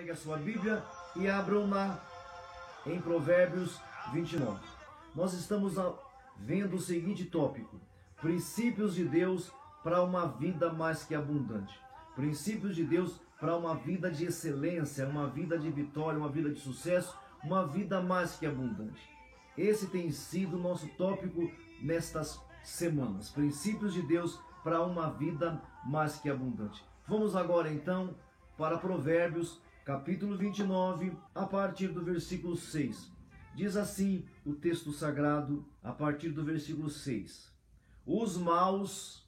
Pegue a sua Bíblia e abram lá em Provérbios 29. Nós estamos vendo o seguinte tópico: princípios de Deus para uma vida mais que abundante. Princípios de Deus para uma vida de excelência, uma vida de vitória, uma vida de sucesso, uma vida mais que abundante. Esse tem sido o nosso tópico nestas semanas. Princípios de Deus para uma vida mais que abundante. Vamos agora então para Provérbios, capítulo 29, a partir do versículo 6. Diz assim o texto sagrado, a partir do versículo 6. Os maus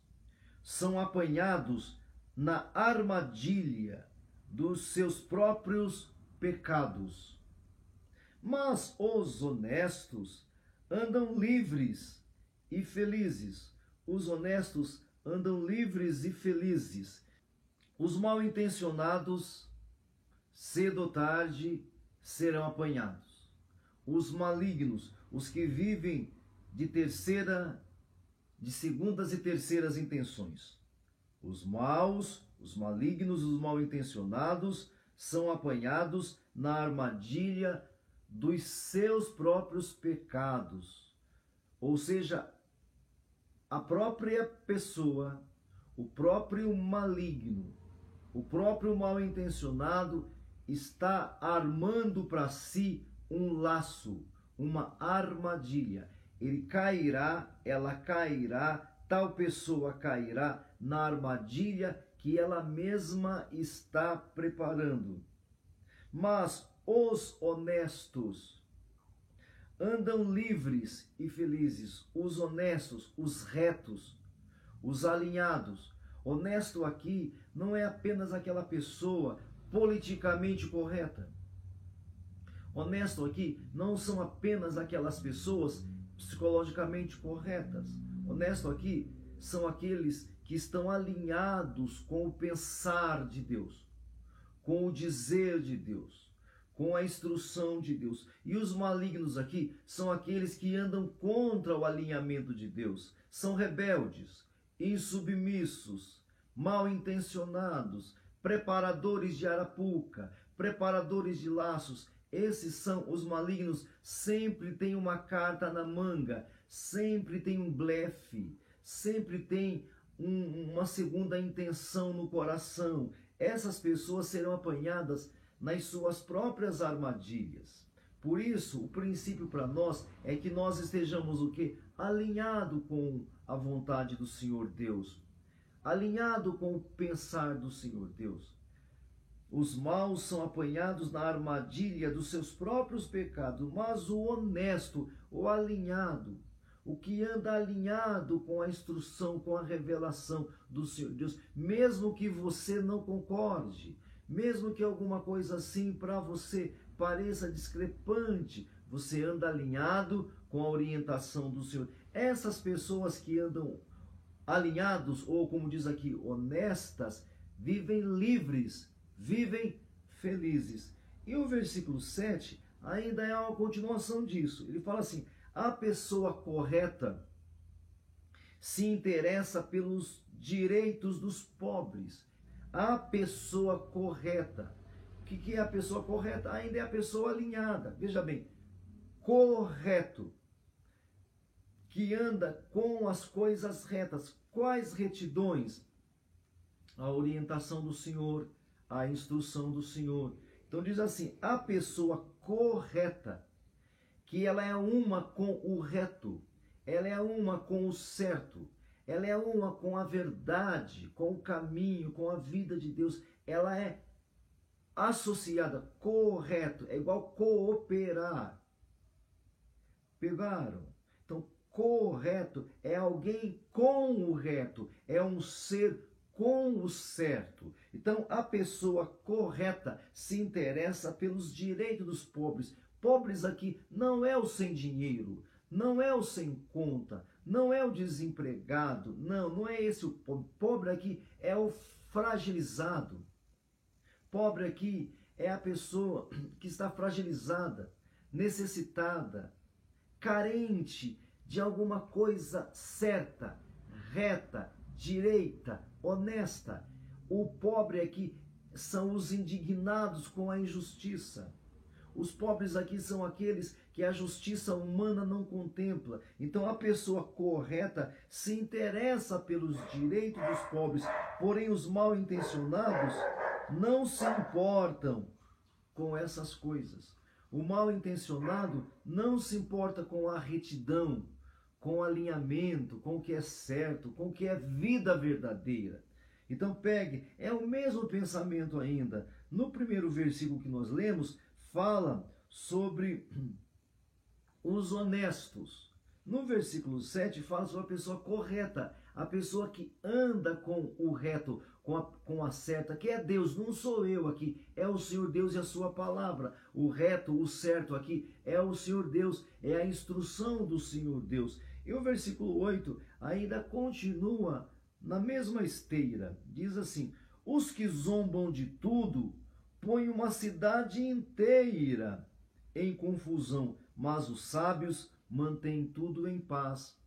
são apanhados na armadilha dos seus próprios pecados, mas os honestos andam livres e felizes. Os honestos andam livres e felizes. Os mal-intencionados, cedo ou tarde, serão apanhados. Os malignos, os que vivem de segundas e terceiras intenções. Os maus, os malignos, os mal-intencionados são apanhados na armadilha dos seus próprios pecados. Ou seja, a própria pessoa, o próprio maligno, o próprio mal-intencionado está armando para si um laço, uma armadilha. Ele cairá, ela cairá, tal pessoa cairá na armadilha que ela mesma está preparando. Mas os honestos andam livres e felizes. Os honestos, os retos, os alinhados. Honesto aqui não é apenas aquela pessoa politicamente correta. Honesto aqui não são apenas aquelas pessoas psicologicamente corretas. Honesto aqui são aqueles que estão alinhados com o pensar de Deus, com o dizer de Deus, com a instrução de Deus. E os malignos aqui são aqueles que andam contra o alinhamento de Deus. São rebeldes, insubmissos, mal intencionados, preparadores de arapuca, preparadores de laços. Esses são os malignos. Sempre tem uma carta na manga, sempre tem um blefe, sempre tem uma segunda intenção no coração. Essas pessoas serão apanhadas nas suas próprias armadilhas. Por isso, o princípio para nós é que nós estejamos o quê? Alinhado com a vontade do Senhor Deus, alinhado com o pensar do Senhor Deus. Os maus são apanhados na armadilha dos seus próprios pecados, mas o honesto, o alinhado, o que anda alinhado com a instrução, com a revelação do Senhor Deus, mesmo que você não concorde, mesmo que alguma coisa assim para você pareça discrepante, você anda alinhado com a orientação do Senhor. Essas pessoas que andam alinhados, ou como diz aqui, honestas, vivem livres, vivem felizes. E o versículo 7 ainda é uma continuação disso. Ele fala assim: a pessoa correta se interessa pelos direitos dos pobres. A pessoa correta. O que é a pessoa correta? Ainda é a pessoa alinhada. Veja bem, correto, que anda com as coisas retas. Quais retidões? A orientação do Senhor, a instrução do Senhor. Então diz assim: a pessoa correta, que ela é uma com o reto, ela é uma com o certo, ela é uma com a verdade, com o caminho, com a vida de Deus. Ela é associada, correto, é igual cooperar. Pegaram? Então, correto é alguém com o reto, é um ser com o certo. Então, a pessoa correta se interessa pelos direitos dos pobres. Pobres aqui não é o sem dinheiro, não é o sem conta, não é o desempregado, não é esse o pobre. Pobre aqui é o fragilizado. Pobre aqui é a pessoa que está fragilizada, necessitada, carente de alguma coisa certa, reta, direita, honesta. O pobre aqui são os indignados com a injustiça. Os pobres aqui são aqueles que a justiça humana não contempla. Então a pessoa correta se interessa pelos direitos dos pobres, porém os mal intencionados não se importam com essas coisas. O mal intencionado não se importa com a retidão, com o alinhamento, com o que é certo, com o que é vida verdadeira. Então pegue, é o mesmo pensamento ainda. No primeiro versículo que nós lemos, fala sobre os honestos. No versículo 7 fala sobre a pessoa correta, a pessoa que anda com o reto, com a certa, que é Deus, não sou eu aqui, é o Senhor Deus e a sua palavra. O reto, o certo aqui é o Senhor Deus, é a instrução do Senhor Deus. E o versículo 8 ainda continua na mesma esteira, diz assim: os que zombam de tudo põem uma cidade inteira em confusão, mas os sábios mantêm tudo em paz.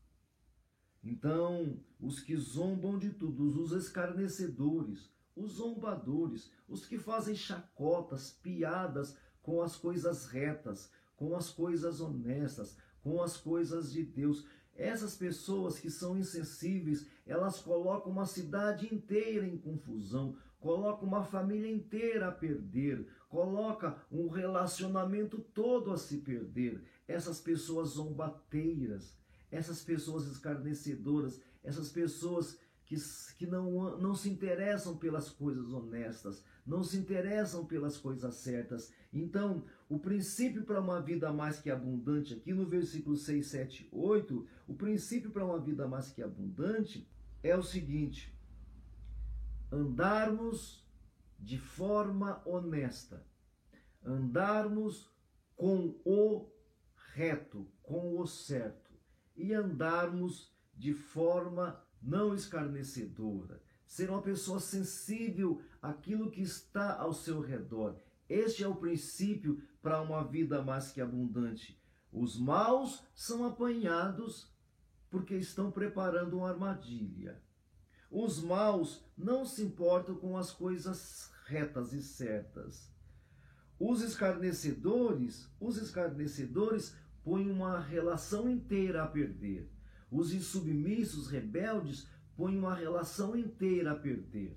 Então, os que zombam de tudo, os escarnecedores, os zombadores, os que fazem chacotas, piadas com as coisas retas, com as coisas honestas, com as coisas de Deus, essas pessoas que são insensíveis, elas colocam uma cidade inteira em confusão, colocam uma família inteira a perder, coloca um relacionamento todo a se perder. Essas pessoas zombateiras, essas pessoas escarnecedoras, essas pessoas que não se interessam pelas coisas honestas, não se interessam pelas coisas certas. Então, o princípio para uma vida mais que abundante, aqui no versículo 6, 7, 8, o princípio para uma vida mais que abundante é o seguinte: andarmos de forma honesta, andarmos com o reto, com o certo, e andarmos de forma não escarnecedora, ser uma pessoa sensível àquilo que está ao seu redor. Este é o princípio para uma vida mais que abundante. Os maus são apanhados porque estão preparando uma armadilha. Os maus não se importam com as coisas retas e certas. Os escarnecedores põem uma relação inteira a perder. Os insubmissos, rebeldes, põem uma relação inteira a perder.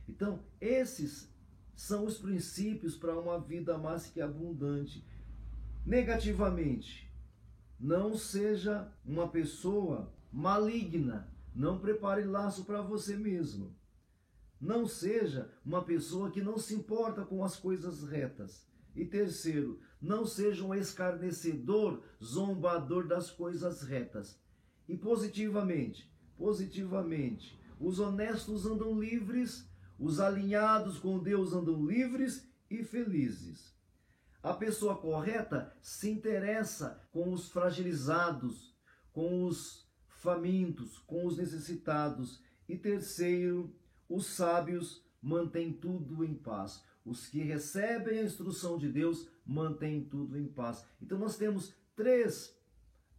Então, esses são os princípios para uma vida mais que abundante. Negativamente, não seja uma pessoa maligna. Não prepare laço para você mesmo. Não seja uma pessoa que não se importa com as coisas retas. E terceiro, não seja um escarnecedor, zombador das coisas retas. E positivamente, os honestos andam livres, os alinhados com Deus andam livres e felizes. A pessoa correta se interessa com os fragilizados, com os famintos, com os necessitados. E terceiro, os sábios mantêm tudo em paz. Os que recebem a instrução de Deus mantêm tudo em paz. Então nós temos 3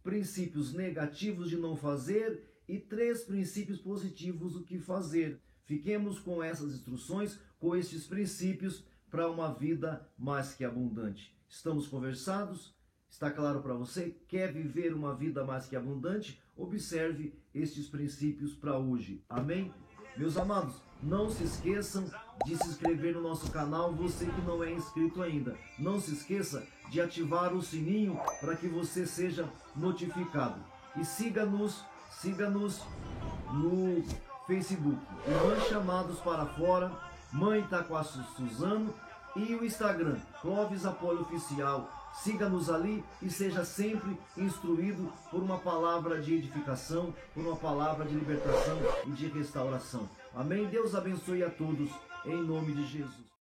princípios negativos de não fazer e 3 princípios positivos do que fazer. Fiquemos com essas instruções, com estes princípios para uma vida mais que abundante. Estamos conversados? Está claro para você? Quer viver uma vida mais que abundante? Observe estes princípios para hoje. Amém? Meus amados, não se esqueçam de se inscrever no nosso canal, você que não é inscrito ainda. Não se esqueça de ativar o sininho para que você seja notificado. E siga-nos no Facebook, Irmãs Chamados para Fora, Mãe Itaquaçu Suzano, e o Instagram, Clóvis Apolo Oficial. Siga-nos ali e seja sempre instruído por uma palavra de edificação, por uma palavra de libertação e de restauração. Amém? Deus abençoe a todos, em nome de Jesus.